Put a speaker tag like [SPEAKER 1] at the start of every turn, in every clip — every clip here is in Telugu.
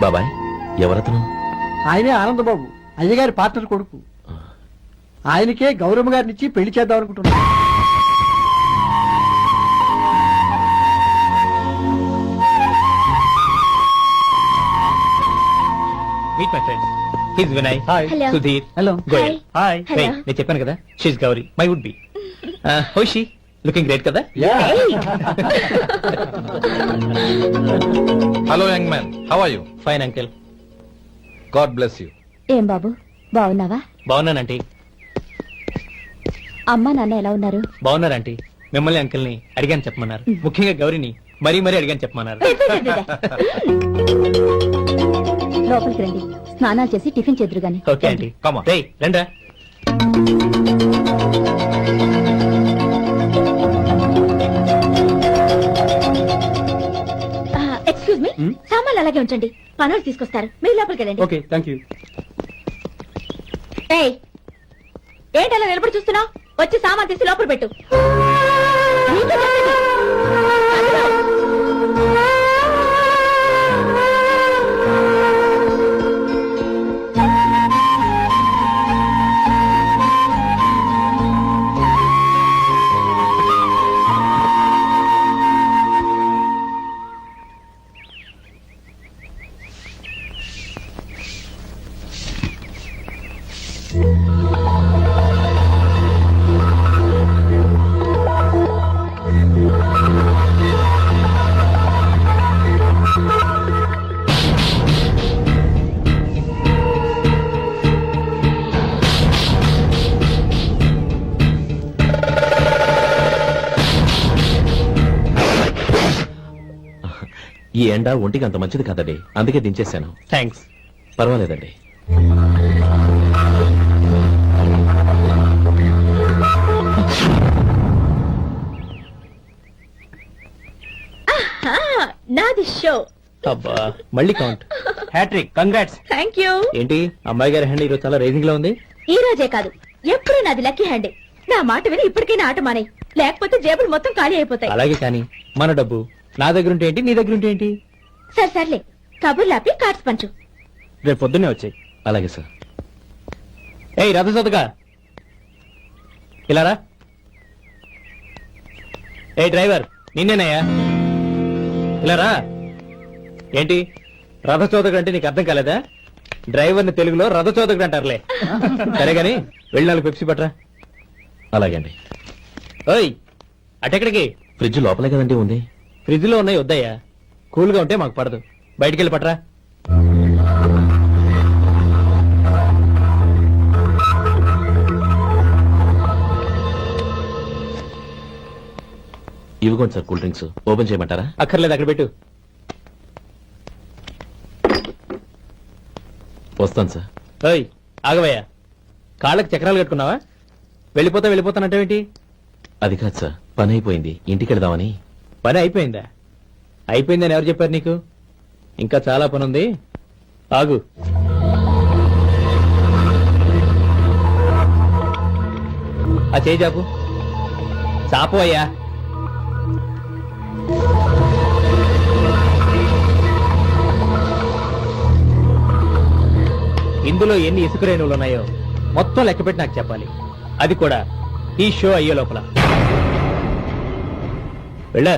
[SPEAKER 1] బాబాయ్ ఎవరతను?
[SPEAKER 2] ఆయనే ఆనందబాబు, అయ్యగారి పార్ట్నర్ కొడుకు. ఆయనకే గౌరమ్మ గారినిచ్చి పెళ్లి చేద్దాం అనుకుంటున్నా.
[SPEAKER 3] Meet my friends. He's Vinay.
[SPEAKER 2] Hi.
[SPEAKER 4] Hello.
[SPEAKER 3] Sudheer.
[SPEAKER 2] Hello.
[SPEAKER 3] Goyal. Hi.
[SPEAKER 4] Hello.
[SPEAKER 3] నేను చెప్పాను కదా, she's Gowri, my would be looking great కదా.
[SPEAKER 5] Hello young man, how are you?
[SPEAKER 3] Fine uncle.
[SPEAKER 5] God bless you.
[SPEAKER 4] ఏం బాబు బాగున్నావా?
[SPEAKER 3] బాగున్నానంటీ.
[SPEAKER 4] అమ్మా నాన్న ఎలా ఉన్నారు?
[SPEAKER 3] బాగున్నారంటీ. మిమ్మల్ని అంకిల్ ని అడిగాను చెప్పమన్నారు. ముఖ్యంగా గౌరీని మరీ మరీ అడిగాను చెప్పమన్నారు.
[SPEAKER 4] లోపలికి రండి, స్నానాలు చేసి టిఫిన్ చేద్దరు గాని.
[SPEAKER 3] Okay aunty.
[SPEAKER 5] Come on.
[SPEAKER 3] రేయ్ రండ్రా.
[SPEAKER 4] ఎక్స్క్యూజ్ మీ, సామాన్లు అలాగే ఉంచండి, పనులు తీసుకొస్తారు, మీరు లోపలికి వెళ్ళండి.
[SPEAKER 2] Okay, thank you.
[SPEAKER 4] ఏయ్, ఏంటి అలా నిలబడి చూస్తున్నావు? వచ్చి సామాన్ తీసి లోపల పెట్టు. నీకే చెప్పేది.
[SPEAKER 1] ఈ ఎండ ఒంటికి అంత మంచిది కాదండి, అందుకే దించేశాను.
[SPEAKER 3] థ్యాంక్స్.
[SPEAKER 1] పర్వాలేదండి.
[SPEAKER 4] నాది షో.
[SPEAKER 3] అబ్బా మళ్ళీ count. Hat-trick. Congrats.
[SPEAKER 4] Thank you.
[SPEAKER 3] ఏంటి అమ్మాయి గారి హ్యాండ్ ఈరోజు చాలా రేజింగ్ లో ఉంది.
[SPEAKER 4] ఈ రోజే కాదు, ఎప్పుడూ నాది లక్కీ హ్యాండ్. నా మాట విని ఇప్పటికైనా ఆట మానే, లేకపోతే జేబులు మొత్తం ఖాళీ అయిపోతాయి.
[SPEAKER 3] అలాగే కానీ మన డబ్బు నా దగ్గర ఉంటే ఏంటి, నీ దగ్గర ఉంటే ఏంటి?
[SPEAKER 4] సరే సర్లే, కబుర్లు ఆపి కార్డ్స్ పంచు.
[SPEAKER 3] రేపు పొద్దున్నే వచ్చాయి.
[SPEAKER 1] అలాగే సార్.
[SPEAKER 3] ఏయ్ రథసోదగా ఇలారా. ఏ డ్రైవర్ నిన్నేనయ్యా, ఇలారా. ఏంటి రథచోదకుడు అంటే నీకు అర్థం కాలేదా? డ్రైవర్ని తెలుగులో రథచోదకుడు అంటారులే. సరే గాని వెళ్ళి 4 పెప్సీ పట్రా.
[SPEAKER 1] అలాగే అండి.
[SPEAKER 3] ఓయ్ అటెక్కడికి?
[SPEAKER 1] ఫ్రిడ్జ్ లోపలే కదండి ఉంది.
[SPEAKER 3] ఫ్రిడ్జ్ లో ఉన్నాయి వద్దయ్యా, కూల్ గా ఉంటే మాకు పడదు. బయటికి వెళ్ళి పట్రా.
[SPEAKER 1] ఇవ్వకోండి సార్, కూల్ డ్రింక్స్ ఓపెన్ చేయమంటారా?
[SPEAKER 3] అక్కర్లేదు, అక్కడ పెట్టు.
[SPEAKER 1] వస్తాను సార్.
[SPEAKER 3] ఓయ్ ఆగవయ్యా, కాళ్ళకి చక్రాలు కట్టుకున్నావా? వెళ్ళిపోతానంటావేంటి?
[SPEAKER 1] అది కాదు సార్, పని అయిపోయింది, ఇంటికి వెళదామని.
[SPEAKER 3] పని అయిపోయిందా? అయిపోయిందని ఎవరు చెప్పారు నీకు? ఇంకా చాలా పని ఉంది, ఆగు. ఆ చేయి చాపు. చాపు అయ్యా. ఇందులో ఎన్ని ఇసుక రేణువులు ఉన్నాయో మొత్తం లెక్కపెట్టి నాకు చెప్పాలి. అది కూడా ఈ షో అయ్యే లోపల. వెళ్ళా.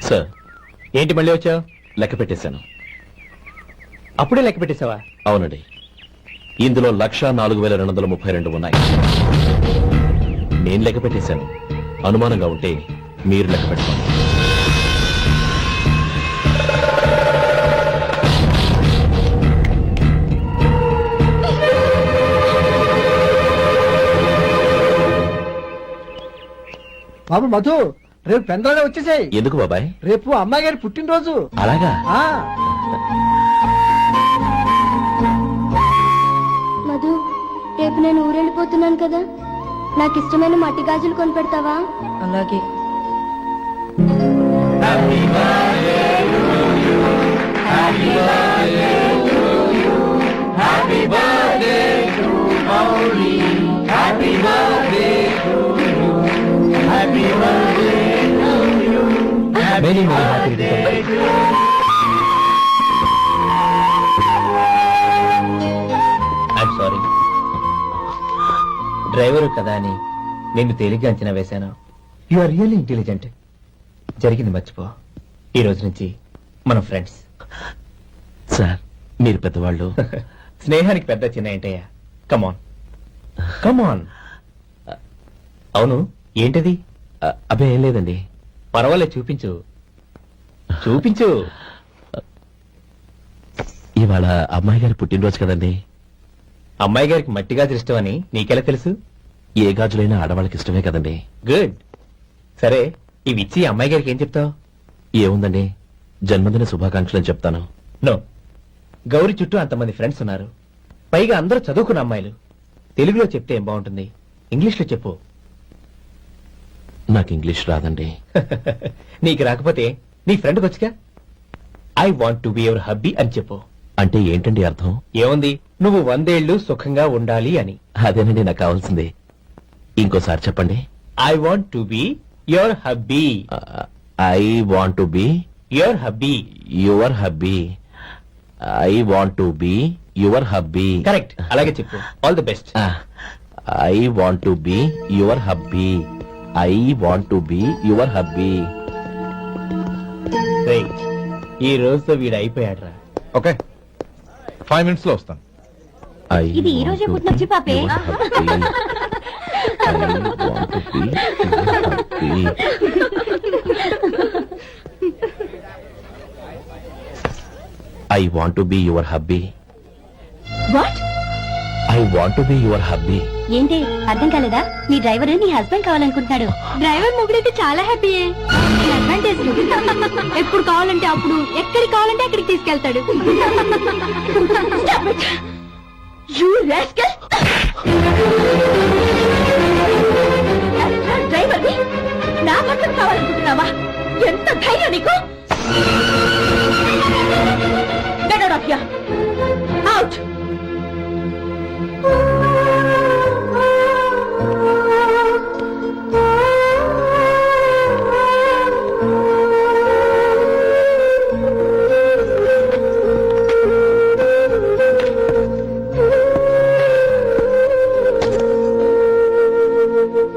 [SPEAKER 1] సార్
[SPEAKER 3] ఏంటి మళ్ళీ వచ్చావు?
[SPEAKER 1] లెక్క పెట్టేశాను.
[SPEAKER 3] అప్పుడే లెక్క పెట్టేశావా?
[SPEAKER 1] అవునండి, ఇందులో 1,04,232 ఉన్నాయి. నేను లెక్క పెట్టేశాను. అనుమానంగా ఉంటే మీరు లెక్క పెట్టుకోండి.
[SPEAKER 2] బాబు మధు, రేపు పెందరాడే వచ్చేసాయి.
[SPEAKER 1] ఎందుకు బాబాయ్?
[SPEAKER 2] రేపు అమ్మాయి గారి పుట్టినరోజు.
[SPEAKER 1] అలాగా?
[SPEAKER 4] మధు, రేపు నేను ఊరెళ్ళిపోతున్నాను కదా, నాకు ఇష్టమైన మట్టి గాజులు కొనిపెడతావా?
[SPEAKER 6] అలాగే.
[SPEAKER 3] Happy birthday to you. Many many happy I'm sorry. Driver కదా అని నిన్ను తేలిగ్గా అంచనా వేశాను. You are really intelligent. జరిగింది మర్చిపో. ఈ రోజు నుంచి మనం ఫ్రెండ్స్.
[SPEAKER 1] సార్ మీరు పెద్దవాళ్ళు.
[SPEAKER 3] స్నేహానికి పెద్ద చిన్న ఏంటయ్యా? కమాన్ కమాన్. అవును, ఏంటది?
[SPEAKER 1] అబ్బే ఏం లేదండి.
[SPEAKER 3] పర్వాలేదు, చూపించు చూపించు.
[SPEAKER 1] ఇవాళ అమ్మాయి గారి పుట్టినరోజు కదండి.
[SPEAKER 3] అమ్మాయి గారికి మట్టి గాజులు ఇష్టం అని నీకెలా తెలుసు?
[SPEAKER 1] ఏ గాజులైనా ఆడవాళ్ళకి ఇష్టమే కదండి.
[SPEAKER 3] గుడ్. సరే, ఇవి ఇచ్చి అమ్మాయి గారికి ఏం చెప్తావు?
[SPEAKER 1] ఏముందండి, జన్మదిన శుభాకాంక్షలు అని చెప్తాను.
[SPEAKER 3] నో, గౌరీ చుట్టూ అంతమంది ఫ్రెండ్స్ ఉన్నారు. పైగా అందరూ చదువుకున్న అమ్మాయిలు. తెలుగులో చెప్తే ఏం బాగుంటుంది? ఇంగ్లీష్లో చెప్పు.
[SPEAKER 1] నాకు ఇంగ్లీష్ రాదండి.
[SPEAKER 3] నీకు రాకపోతే నీ ఫ్రెండ్కి వచ్చిగా I want to be your hubby అని చెప్పు.
[SPEAKER 1] అంటే ఏంటండి అర్థం?
[SPEAKER 3] ఏముంది, నువ్వు 100 ఏళ్లు సుఖంగా ఉండాలి అని.
[SPEAKER 1] అదేనండి నాకు కావాల్సింది. ఇంకోసారి చెప్పండి.
[SPEAKER 3] I want to be your hubby.
[SPEAKER 1] I want to be
[SPEAKER 3] your hubby.
[SPEAKER 1] Your hubby. I want to be your hubby.
[SPEAKER 3] Correct, అలాగే చెప్పు. All the best.
[SPEAKER 1] I want to be your hubby. I want to be your hubby.
[SPEAKER 3] ఈ రోజుతో వీడు అయిపోయాడ్రా.
[SPEAKER 5] ఓకే, 5 minutes లో వస్తాను.
[SPEAKER 4] ఇది ఈ రోజే పుట్టినొచ్చి పాపే.
[SPEAKER 1] I want to be your hubby.
[SPEAKER 4] What?
[SPEAKER 1] I want to be your hubby.
[SPEAKER 4] ఏంటి అర్థం కాలేదా? నీ డ్రైవర్ నీ హస్బెండ్ కావాలనుకుంటున్నాడు. డ్రైవర్ మొగుడైతే చాలా హ్యాపీయే. అడ్వాంటేజ్ ఎప్పుడు కావాలంటే అప్పుడు, ఎక్కడికి కావాలంటే అక్కడికి తీసుకెళ్తాడు. డ్రైవర్ నా భర్తను కావాలనుకుంటున్నావా? ఎంత ధైర్యం నీకు! Get out of here! Out!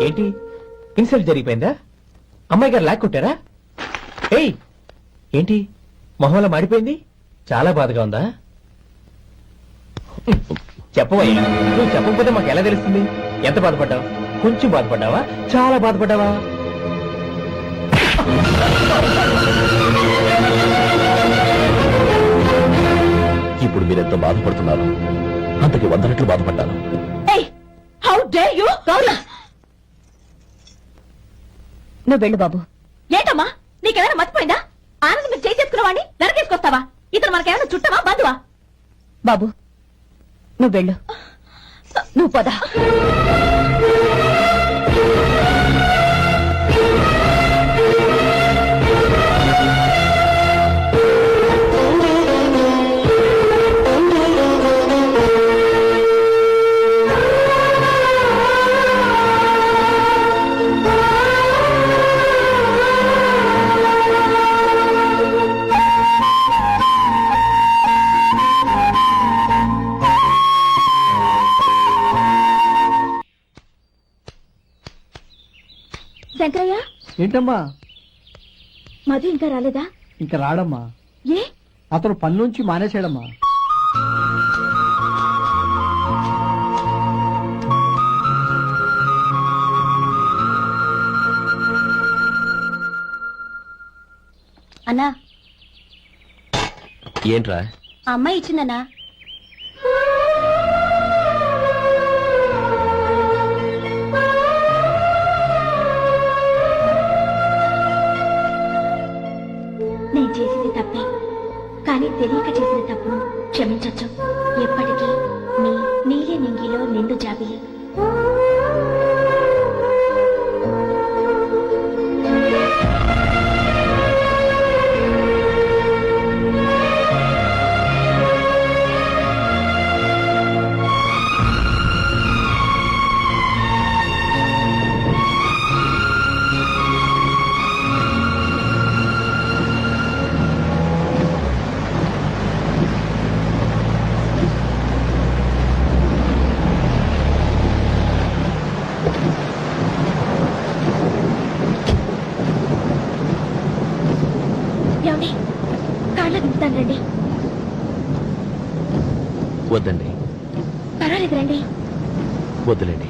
[SPEAKER 3] ఏంటి, ఇన్సల్ట్ జరిగిపోయిందా? అమ్మాయి గారు లాక్ కొట్టారా? ఏయ్, ఏంటి మొహంలో మాడిపోయింది? చాలా బాధగా ఉందా? చెప్పవయ్యా, నువ్వు చెప్పకపోతే మాకు ఎలా తెలుస్తుంది? ఎంత బాధపడ్డావు? కొంచెం బాధపడ్డావా? చాలా బాధపడ్డావా?
[SPEAKER 1] ఇప్పుడు మీరెంత బాధపడుతున్నారు, అంతకి 100 రెట్లు బాధపడ్డాను.
[SPEAKER 4] How dare you! నువ్వు వెళ్ళు బాబు. ఏంటమ్మా, నీకేమైనా మర్చిపోయిందా? ఆనందం మీరు చేసుకున్నవాడిని నరకేసుకొస్తావా? ఇతను మనకేమైనా చుట్టమా, బంధువా? బాబు నువ్వు వెళ్ళు. నువ్వు పద. శంకరయ్య,
[SPEAKER 2] ఏంటమ్మా?
[SPEAKER 4] మధు ఇంకా రాలేదా?
[SPEAKER 2] ఇంకా రాడమ్మా.
[SPEAKER 4] ఏ?
[SPEAKER 2] అతను పని నుంచి మానేశాడమ్మా.
[SPEAKER 4] అన్నా,
[SPEAKER 1] ఏంట్రా?
[SPEAKER 4] ఆ అమ్మాయి ఇచ్చిందన్నా. నేను చేసింది తప్పే, కానీ తెలియక చేసిన తప్పును క్షమించొచ్చు. ఎప్పటికీ మీ నీలి నింగిలో నిండు జాబిలి. దింపుతాను రండి.
[SPEAKER 1] వద్దండి,
[SPEAKER 4] పర్వాలేదు రండి.
[SPEAKER 1] వద్దులేండి.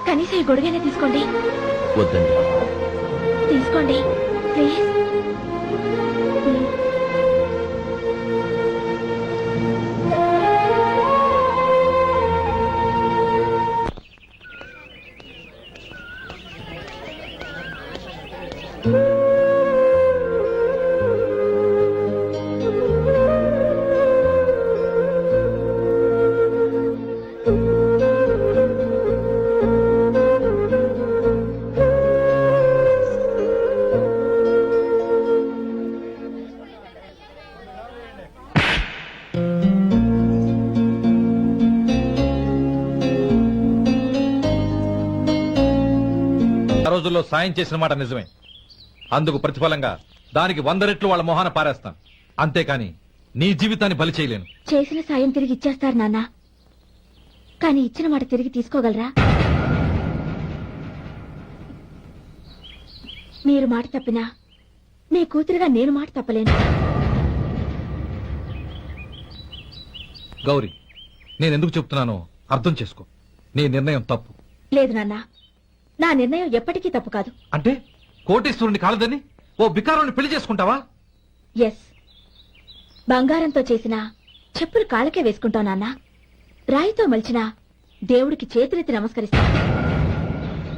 [SPEAKER 4] కనీసం ఈ గొడుగైనా తీసుకోండి.
[SPEAKER 1] వద్దండి.
[SPEAKER 4] తీసుకోండి ప్లీజ్.
[SPEAKER 5] ఆ రోజుల్లో సాయం చేసిన మాట నిజమే. అందుకు ప్రతిఫలంగా దానికి 100 రెట్లు వాళ్ళ మొహాన పారేస్తాను. అంతేకాని నీ జీవితాన్ని బలి చేయలేను.
[SPEAKER 4] చేసిన సాయం తిరిగి ఇచ్చేస్తారు నాన్న, కానీ ఇచ్చిన మాట తిరిగి తీసుకోగలరా? మీరు మాట తప్పినా నీ కూతురుగా నేను మాట తప్పలేను.
[SPEAKER 5] గౌరీ, నేనెందుకు చెప్తున్నానో అర్థం చేసుకో. నీ నిర్ణయం తప్పు.
[SPEAKER 4] లేదు నాన్న, నా నిర్ణయం ఎప్పటికీ తప్పు కాదు.
[SPEAKER 5] అంటే కోటీశ్వరుని కాలదని ఓ బికారాన్ని పెళ్లి చేసుకుంటావా?
[SPEAKER 4] ఎస్, బంగారంతో చేసిన చెప్పులు కాళ్ళకే వేసుకుంటావు నాన్న. రాయితో మలిచిన దేవుడికి చేతులెత్తి నమస్కరిస్తా.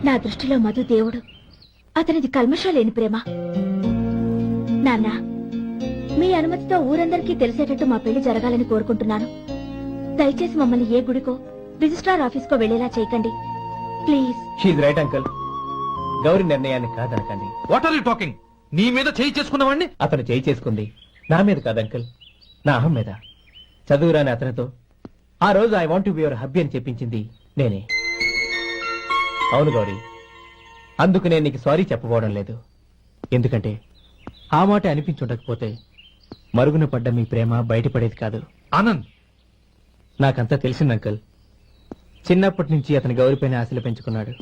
[SPEAKER 4] నా దృష్టిలో మధు దేవుడు, అతనిది కల్మషం లేని ప్రేమ. నాన్న, మీ అనుమతితో ఊరందరికీ తెలిసేటట్టు మా పెళ్లి జరగాలని కోరుకుంటున్నాను. దయచేసి మమ్మల్ని ఏ గుడికో రిజిస్ట్రార్ ఆఫీస్కో వెళ్లేలా చేయకండి please.
[SPEAKER 3] She's right uncle. Gowri నిర్ణయాన్ని కాదనకండి.
[SPEAKER 5] What are you talking? నీ మీద చేయి చేసుకున్నవాడిని
[SPEAKER 3] అతను చేయి చేసుకుంది నా మీద కాదు అంకుల్, నా అహం మీద. చదువురాని అతనితో ఆ రోజు I want to be your hubby అని చెప్పించింది నేనే. అవును గౌరీ, అందుకు నేను నీకు సారీ చెప్పబోవడం లేదు. ఎందుకంటే ఆ మాట అనిపించుండకపోతే మరుగున పడ్డ మీ ప్రేమ బయటపడేది కాదు.
[SPEAKER 5] ఆనంద్,
[SPEAKER 3] నాకంతా తెలిసింది అంకుల్. చిన్నప్పటి నుంచి అతని గౌరీపైన ఆశలు పెంచుకున్నాడు.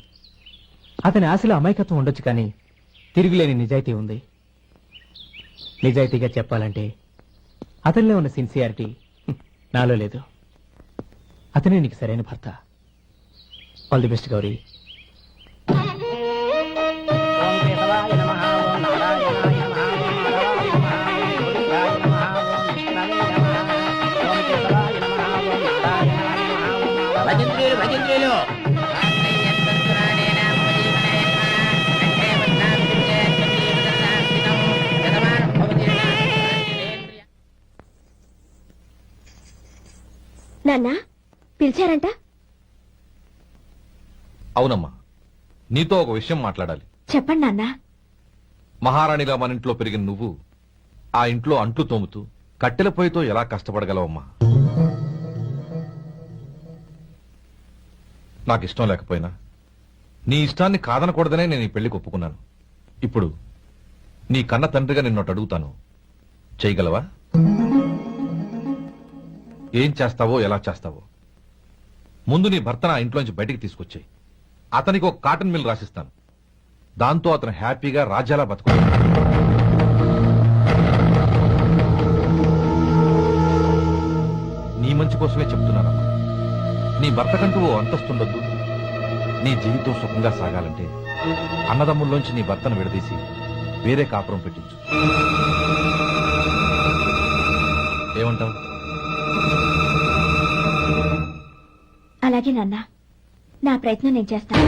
[SPEAKER 3] అతని ఆశలో అమాయకత్వం ఉండొచ్చు, కానీ తిరుగులేని నిజాయితీ ఉంది. నిజాయితీగా చెప్పాలంటే అతనిలో ఉన్న సిన్సియారిటీ నాలో లేదు. అతనే నీకు సరైన భర్త. All the best Gauri.
[SPEAKER 4] నాన్న, పిలిచారంట?
[SPEAKER 5] అవునమ్మా, నీతో ఒక విషయం మాట్లాడాలి.
[SPEAKER 4] చెప్పండి నాన్న.
[SPEAKER 5] మహారాణిగా మన ఇంట్లో పెరిగిన నువ్వు ఆ ఇంట్లో అంట్లు తోముతూ కట్టెల పొయ్యితో ఎలా కష్టపడగలవమ్మా? నాకు ఇష్టం లేకపోయినా నీ ఇష్టాన్ని కాదనకూడదనే నేను ఈ పెళ్లికి ఒప్పుకున్నాను. ఇప్పుడు నీ కన్న తండ్రిగా నిన్నొకటి అడుగుతాను, చేయగలవా? ఏం చేస్తావో, ఎలా చేస్తావో ముందు నీ భర్తను ఆ ఇంట్లోంచి బయటికి తీసుకొచ్చాయి. అతనికి ఒక కాటన్ మిల్ రాసిస్తాను. దాంతో అతను హ్యాపీగా రాజ్యాలా బతుకుతాడు. నీ మంచి కోసమే చెప్తున్నానమ్మా. నీ భర్తకంటూ ఓ అంతస్తుండొద్దు. నీ జీవితం సుఖంగా సాగాలంటే అన్నదమ్ముల్లోంచి నీ భర్తను విడదీసి వేరే కాపురం పెట్టించు. ఏమంటావు?
[SPEAKER 4] అలాగే నాన్న, నా ప్రయత్నం నేను చేస్తాను.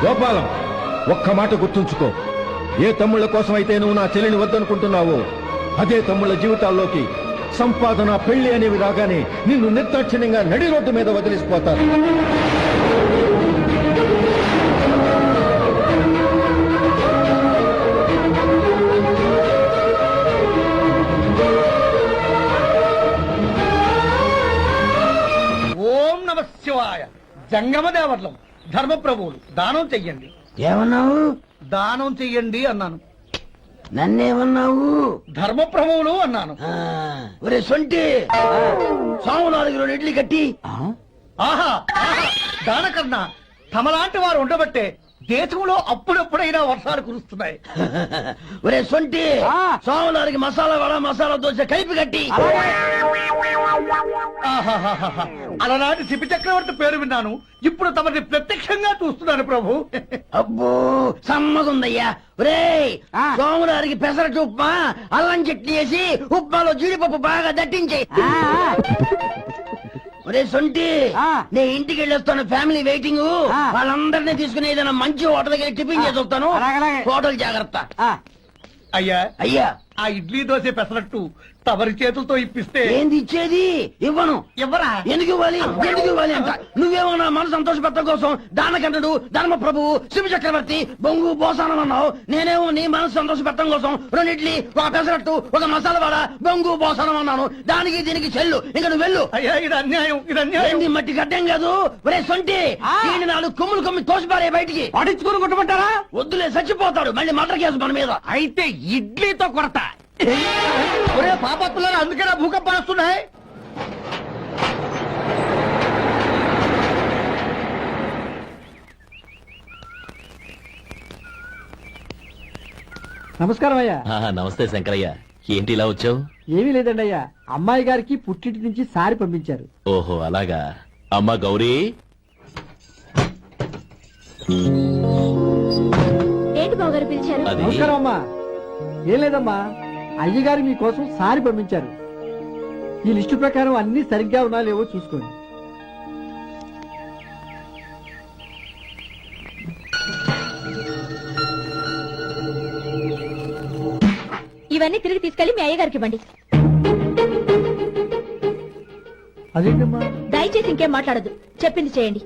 [SPEAKER 6] గోపాలం, ఒక్క మాట గుర్తుంచుకో. ఏ తమ్ముళ్ల కోసం అయితే నువ్వు నా చెల్లిని వద్దనుకుంటున్నావో అదే తమ్ముళ్ల జీవితాల్లోకి సంపాదన, పెళ్లి అనేవి రాగానే నిన్ను నిర్దాక్షిణ్యంగా నడి రోడ్డు మీద వదిలిసిపోతారు.
[SPEAKER 7] జంగమ దేవతలం ధర్మప్రభువులు దానం చెయ్యండి.
[SPEAKER 8] ఏమన్నావు?
[SPEAKER 7] దానం చెయ్యండి అన్నాను.
[SPEAKER 8] నన్నేమన్నావు?
[SPEAKER 7] ధర్మప్రభువులు అన్నాను.
[SPEAKER 8] ఒరే సొంటి, సోమవారికి 2 ఇడ్లీ కట్టి.
[SPEAKER 7] ఆహా ఆహా, దానకన్నా తమలాంటి వారు ఉండబట్టే దేశంలో అప్పుడప్పుడైనా వర్షాలు కురుస్తున్నాయి.
[SPEAKER 8] ఒరే సొంటి, సోమవారికి మసాలా వడ మసాలా దోశ కలిపి కట్టి.
[SPEAKER 7] ఆహాహాహా, అలనాటి శిపి చక్రవర్తి పేరు విన్నాను, ఇప్పుడు తమని ప్రత్యక్షంగా చూస్తున్నాను ప్రభు.
[SPEAKER 8] అబ్బో సమ్మగుందయ్యా. ఒరే సోమవారికి పెసరట్టు ఉప్మా అల్లం చట్నీ వేసి ఉప్మాలో జీడిపప్పు బాగా దట్టించే. ఒరే సొంటి, నే ఇంటికి వెళ్ళొస్తాను, ఫ్యామిలీ వెయిటింగ్. వాళ్ళందరినీ తీసుకుని ఏదైనా మంచి హోటల్ దగ్గర టిఫిన్ చేసి వస్తాను. హోటల్ జాగ్రత్త.
[SPEAKER 7] అయ్యా
[SPEAKER 8] అయ్యా,
[SPEAKER 7] ఆ ఇడ్లీ దోశ పెసరట్టు తమరి చేతులతో ఇప్పిస్తే.
[SPEAKER 8] ఏంది ఇచ్చేది? ఇవ్వను.
[SPEAKER 7] ఎవరా?
[SPEAKER 8] ఎందుకు ఇవ్వాలి? ఎందుకు ఇవ్వాలి అంట? నువ్వేమో నా మనసు సంతోషపెట్టడం కోసం దానకంటుడు ధర్మ ప్రభువు శివ చక్రవర్తి బొంగు బోసానం అన్నావు. నేనేమో నీ మనసు సంతోషపెట్టడం కోసం 2 ఇడ్లీ, 1 పెసరట్టు, 1 మసాలా వడ, బొంగు బోసానం అన్నాను. దానికి దీనికి చెల్లు. ఇంకా నువ్వు వెళ్ళు.
[SPEAKER 7] అయ్యా ఇది అన్యాయం, ఇది అన్యాయం.
[SPEAKER 8] ఏంది మట్టి గడ్డం కాదు. ఒరే సొంటి, దీన్ని 4 కొమ్ములు కొమ్మి తోసిపారే బయటికి.
[SPEAKER 7] పడించుకుని కొట్టమంటారా?
[SPEAKER 8] వద్దులే, చచ్చిపోతాడు. మళ్ళీ మర్డర్ కేసు మన మీద.
[SPEAKER 7] అయితే ఇడ్లీతో కొడతా. ఒరే పాపత్తులారా, అందుకేనా భూకంపాలు వస్తున్నాయి?
[SPEAKER 2] నమస్కారం అయ్యా.
[SPEAKER 1] నమస్తే శంకరయ్య, ఏంటి ఇలా వచ్చావు?
[SPEAKER 2] ఏమీ లేదండి అయ్యా, అమ్మాయి గారికి పుట్టింటి నుంచి సారి పంపించారు.
[SPEAKER 1] ఓహో అలాగా. అమ్మా గౌరీ,
[SPEAKER 4] ఏంటి బావగారు పిలిచారు?
[SPEAKER 1] అది
[SPEAKER 2] నమస్కారం అమ్మా. ఏం లేదమ్మా, అయ్యగారు మీకోసం సారి పంపించారు. ఈ లిస్టు ప్రకారం అన్ని సరిగ్గా ఉన్నా లేవో చూసుకోండి.
[SPEAKER 4] ఇవన్నీ తిరిగి తీసుకెళ్లి మీ అయ్యగారికి ఇవ్వండి.
[SPEAKER 2] అదేంటమ్మా?
[SPEAKER 4] దయచేసి ఇంకేం మాట్లాడదు, చెప్పింది చేయండి.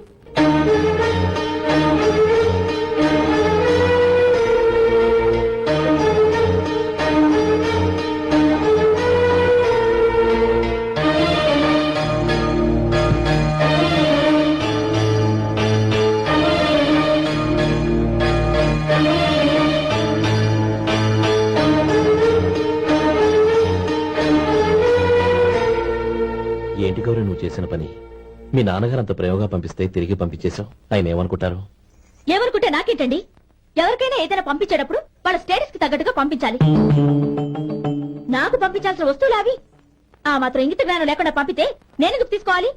[SPEAKER 1] ఏంటి గౌరీ నువ్వు చేసిన పని? మీ నాన్నగారు అంత ప్రేమగా పంపిస్తే తిరిగి పంపించేశావు. ఆయన ఏమనుకుంటారు?
[SPEAKER 4] ఎవరుకుంటే నాకేంటండి? ఎవరికైనా ఏదైనా పంపించేటప్పుడు వాళ్ళ స్టేటస్ కి తగ్గట్టుగా పంపించాలి. నాకు పంపించాల్సిన వస్తువులు అవి. ఆ మాత్రం ఇంగిత జ్ఞానం లేకుండా పంపితే నేనెందుకు తీసుకోవాలి?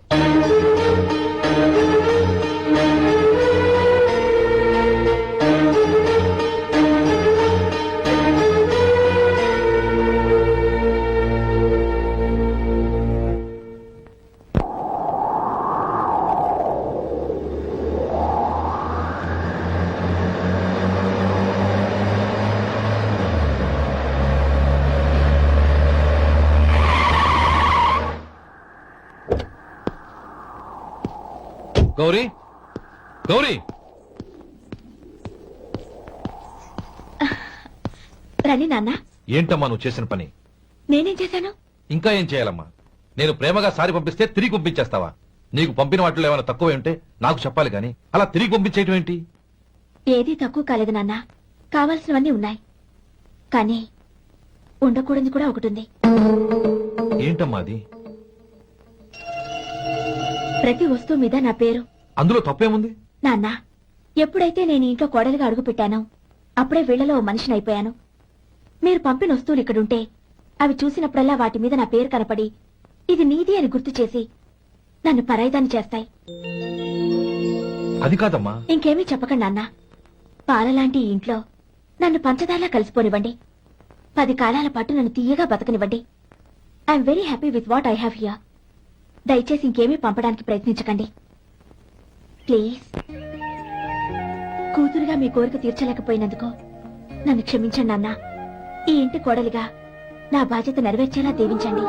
[SPEAKER 5] గౌరీ, గౌరీ,
[SPEAKER 4] రండి నాన్న.
[SPEAKER 5] ఏంటమ్మా నువ్వు చేసిన పని?
[SPEAKER 4] నేనేం చేశాను?
[SPEAKER 5] ఇంకా ఏం చేయాలమ్మా? నేను ప్రేమగా సారి పంపిస్తే తిరిగి పంపించేస్తావా? నీకు పంపిన వాటిలో ఏమైనా తక్కువ ఉంటే నాకు చెప్పాలి గాని అలా తిరిగి పంపించేయటం ఏంటి?
[SPEAKER 4] ఏదీ తక్కువ కాలేదు నాన్న, కావాల్సినవన్నీ ఉన్నాయి. కానీ ఉండకూడదు కూడా ఒకటి ఉంది.
[SPEAKER 5] ఏంటమ్మా అది?
[SPEAKER 4] ప్రతి వస్తువు మీద నా పేరు.
[SPEAKER 5] అందులో తప్పేముంది?
[SPEAKER 4] నాన్న, ఎప్పుడైతే నేను ఇంట్లో కోడలిగా అడుగు పెట్టానో అప్పుడే వీళ్లలో ఓ మనిషిని అయిపోయాను. మీరు పంపిన వస్తువులు ఇక్కడుంటే అవి చూసినప్పుడల్లా వాటి మీద నా పేరు కనపడి ఇది నీది అని గుర్తు చేసి నన్ను పరాయిదాన్ని చేస్తాయి.
[SPEAKER 5] అది కాదమ్మా.
[SPEAKER 4] ఇంకేమీ చెప్పకండి నాన్న. పాలలాంటి ఈ ఇంట్లో నన్ను పంచదారలా కలిసిపోనివ్వండి. 10 కాలాల పాటు నన్ను తీయగా బతకనివ్వండి. I'm very happy with what I have here. దయచేసి ఇంకేమీ పంపడానికి ప్రయత్నించకండి ప్లీజ్. కూతురుగా మీ కోరిక తీర్చలేకపోయినందుకు నన్ను క్షమించండి నాన్న. ఈ ఇంటి కోడలిగా నా బాధ్యత నెరవేర్చేలా దీవించండి.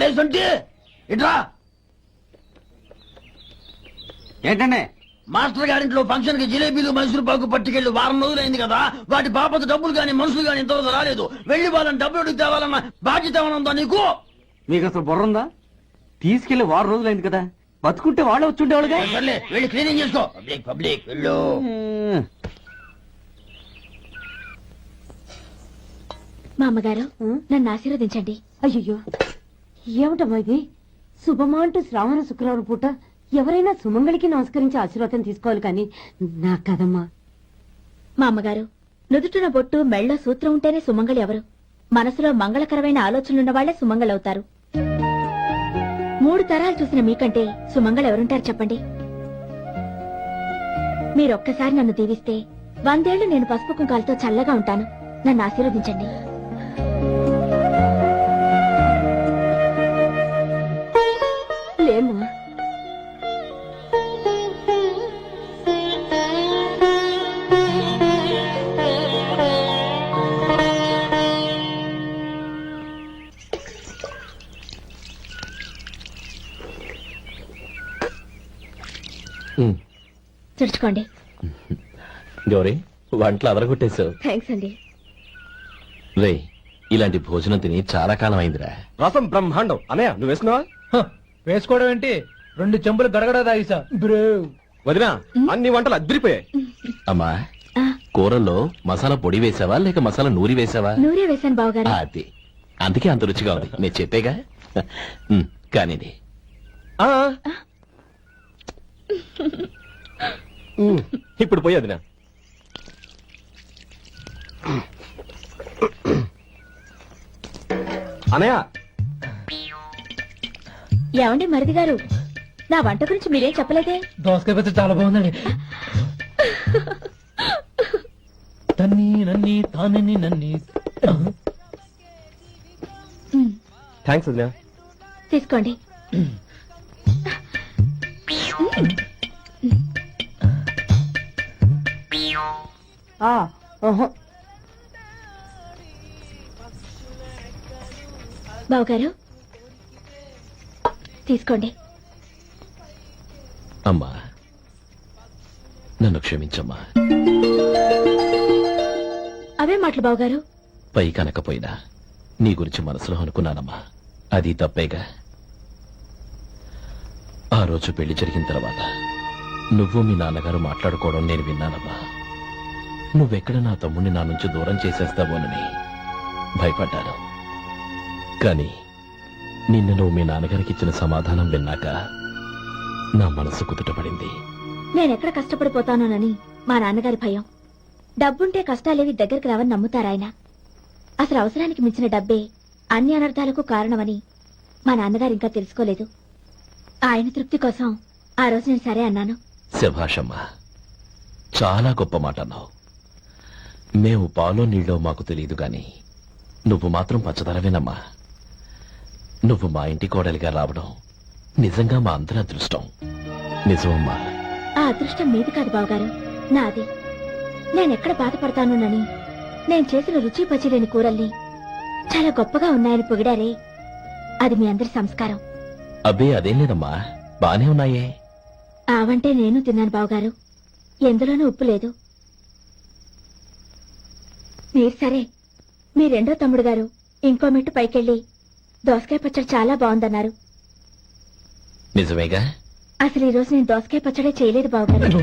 [SPEAKER 8] ఒరే సొంటి ఇట్రా.
[SPEAKER 2] ఏంటండి?
[SPEAKER 8] మాస్టర్ గారింట్లో ఫంక్షన్ కి జిలేబీలు మైసూరు పాకు పట్టుకెళ్ళి వారం రోజులైంది కదా, వాటి బాపత డబ్బులు గాని మనుషులు గాని ఇంతవరకు రాలేదు. వెళ్ళి వాళ్ళని డబ్బులు అడిగి తేవాలన్న బాధ్యత ఏమైనా ఉందా నీకు?
[SPEAKER 2] మీకు అసలు బుర్ర ఉందా? తీసుకెళ్లి వారం రోజులైంది కదా, బతుకుంటే వాళ్ళే వచ్చుండేవాళ్ళుగా.
[SPEAKER 8] సర్లే వెళ్ళి క్లీనింగ్ చేసుకో. పబ్లిక్ పబ్లిక్ వెళ్ళు.
[SPEAKER 4] మా అమ్మగారు నన్ను ఆశీర్వదించండి.
[SPEAKER 9] అయ్యో ఏమిటమ్మా ఇది? శుభమా అంటూ శ్రావణ శుక్రవారం పూట ఎవరైనా సుమంగళికి నమస్కరించి ఆశీర్వాదం తీసుకోవాలి కానీ నా కదమ్మా.
[SPEAKER 4] మా అమ్మగారు నుదుటిన బొట్టు మెళ్ళ సూత్రం ఉంటేనే సుమంగళి ఎవరు? మనసులో మంగళకరమైన ఆలోచనలున్న వాళ్లే సుమంగళవుతారు. 3 తరాలు చూసిన మీకంటే సుమంగళ ఎవరుంటారు చెప్పండి? మీరొక్కసారి నన్ను దీవిస్తే 100 ఏళ్లు నేను పసుపు కుంకాలతో చల్లగా ఉంటాను. నన్ను ఆశీర్వదించండి.
[SPEAKER 9] లేమ్మా,
[SPEAKER 4] తుడుచుకోండి.
[SPEAKER 1] గౌరీ వంటలు అదరగొట్టేశావు.
[SPEAKER 4] థ్యాంక్స్ అండి.
[SPEAKER 1] రే ఇలాంటి భోజనం తిని చాలా కాలం అయిందిరా.
[SPEAKER 6] రసం బ్రహ్మాండం. అనయ్య నువ్వు వేసినావా?
[SPEAKER 3] వేసుకోవడం ఏంటి, 2 చెంబులు గడగడ తాగిసా బ్రో.
[SPEAKER 6] వదినా అన్ని వంటలు అద్దరిపోయాయి.
[SPEAKER 1] అమ్మా
[SPEAKER 4] ఆ,
[SPEAKER 1] కూరల్లో మసాలా పొడి వేసావా లేక మసాలా నూరి వేసావా?
[SPEAKER 4] నూరే వేశాను బావగారు.
[SPEAKER 1] అది అందుకే అంత రుచిగా ఉంది. నేను చెప్పేగా. కానీ
[SPEAKER 6] ఇప్పుడు పోయి వదినా. అనయ్య
[SPEAKER 4] ఏమండి మరిది గారు, నా వంట గురించి మీరేం చెప్పలేదే?
[SPEAKER 3] దోసకాయ పచ్చడి చాలా బాగుందండి. తన్ని నన్ని తానని నన్ని.
[SPEAKER 6] థ్యాంక్స్ వదినా.
[SPEAKER 4] తీసుకోండి. బావగారు తీసుకోండి.
[SPEAKER 1] అమ్మా నన్ను క్షమించమ్మా.
[SPEAKER 4] అవే మాటలు బావగారు.
[SPEAKER 1] పై కనకపోయినా నీ గురించి మనసులో అనుకున్నానమ్మా. అది తప్పేగా. ఆ రోజు పెళ్లి జరిగిన తర్వాత నువ్వు మీ నాన్నగారు మాట్లాడుకోవడం నేను విన్నానమ్మా. నువ్వెక్కడ నా తమ్ముడిని నా నుంచి దూరం చేసేస్తావోనని భయపడ్డాను. కానీ నిన్న నువ్వు మీ నాన్నగారికి ఇచ్చిన సమాధానం విన్నాక నా మనసు కుదుటపడింది.
[SPEAKER 4] నేనెక్కడ కష్టపడిపోతానోనని మా నాన్నగారి భయం. డబ్బుంటే కష్టాలేవి దగ్గరికి రావని నమ్ముతారాయన. అసలు అవసరానికి మించిన డబ్బే అన్ని అనర్థాలకు కారణమని మా నాన్నగారు ఇంకా తెలుసుకోలేదు. ఆయన తృప్తి కోసం ఆ రోజు నేను సరే అన్నాను.
[SPEAKER 1] శభాషమ్మా, చాలా గొప్ప మాట అన్నావు. మేము పాలో నీళ్ళో మాకు తెలియదు గాని నువ్వు మాత్రం పచ్చదనవేనమ్మా. నువ్వు మా ఇంటి కోడలిగా రావడం నిజంగా మా అందరి అదృష్టం. నిజమమ్మా.
[SPEAKER 4] ఆ అదృష్టం మీది కాదు బావగారు, నాది. నేనెక్కడ బాధపడతానోనని నేను చేసిన రుచి పచిలేని కూరల్ని చాలా గొప్పగా ఉన్నాయని పొగిడారే, అది మీ అందరి సంస్కారం.
[SPEAKER 1] అబ్బే అదేం లేదమ్మా, బానే ఉన్నాయే.
[SPEAKER 4] ఆవంటే నేను తిన్నాను బావగారు, ఎందులోనూ ఉప్పు లేదు. మీరు సరే, మీ రెండో తమ్ముడు గారు ఇంకో మెట్టు పైకెళ్ళి దోసకాయ పచ్చడి చాలా బాగుందన్నారు.
[SPEAKER 1] నిజమేగా?
[SPEAKER 4] అసలు ఈ రోజు నేను దోసకాయ పచ్చడే చేయలేదు బావగారు.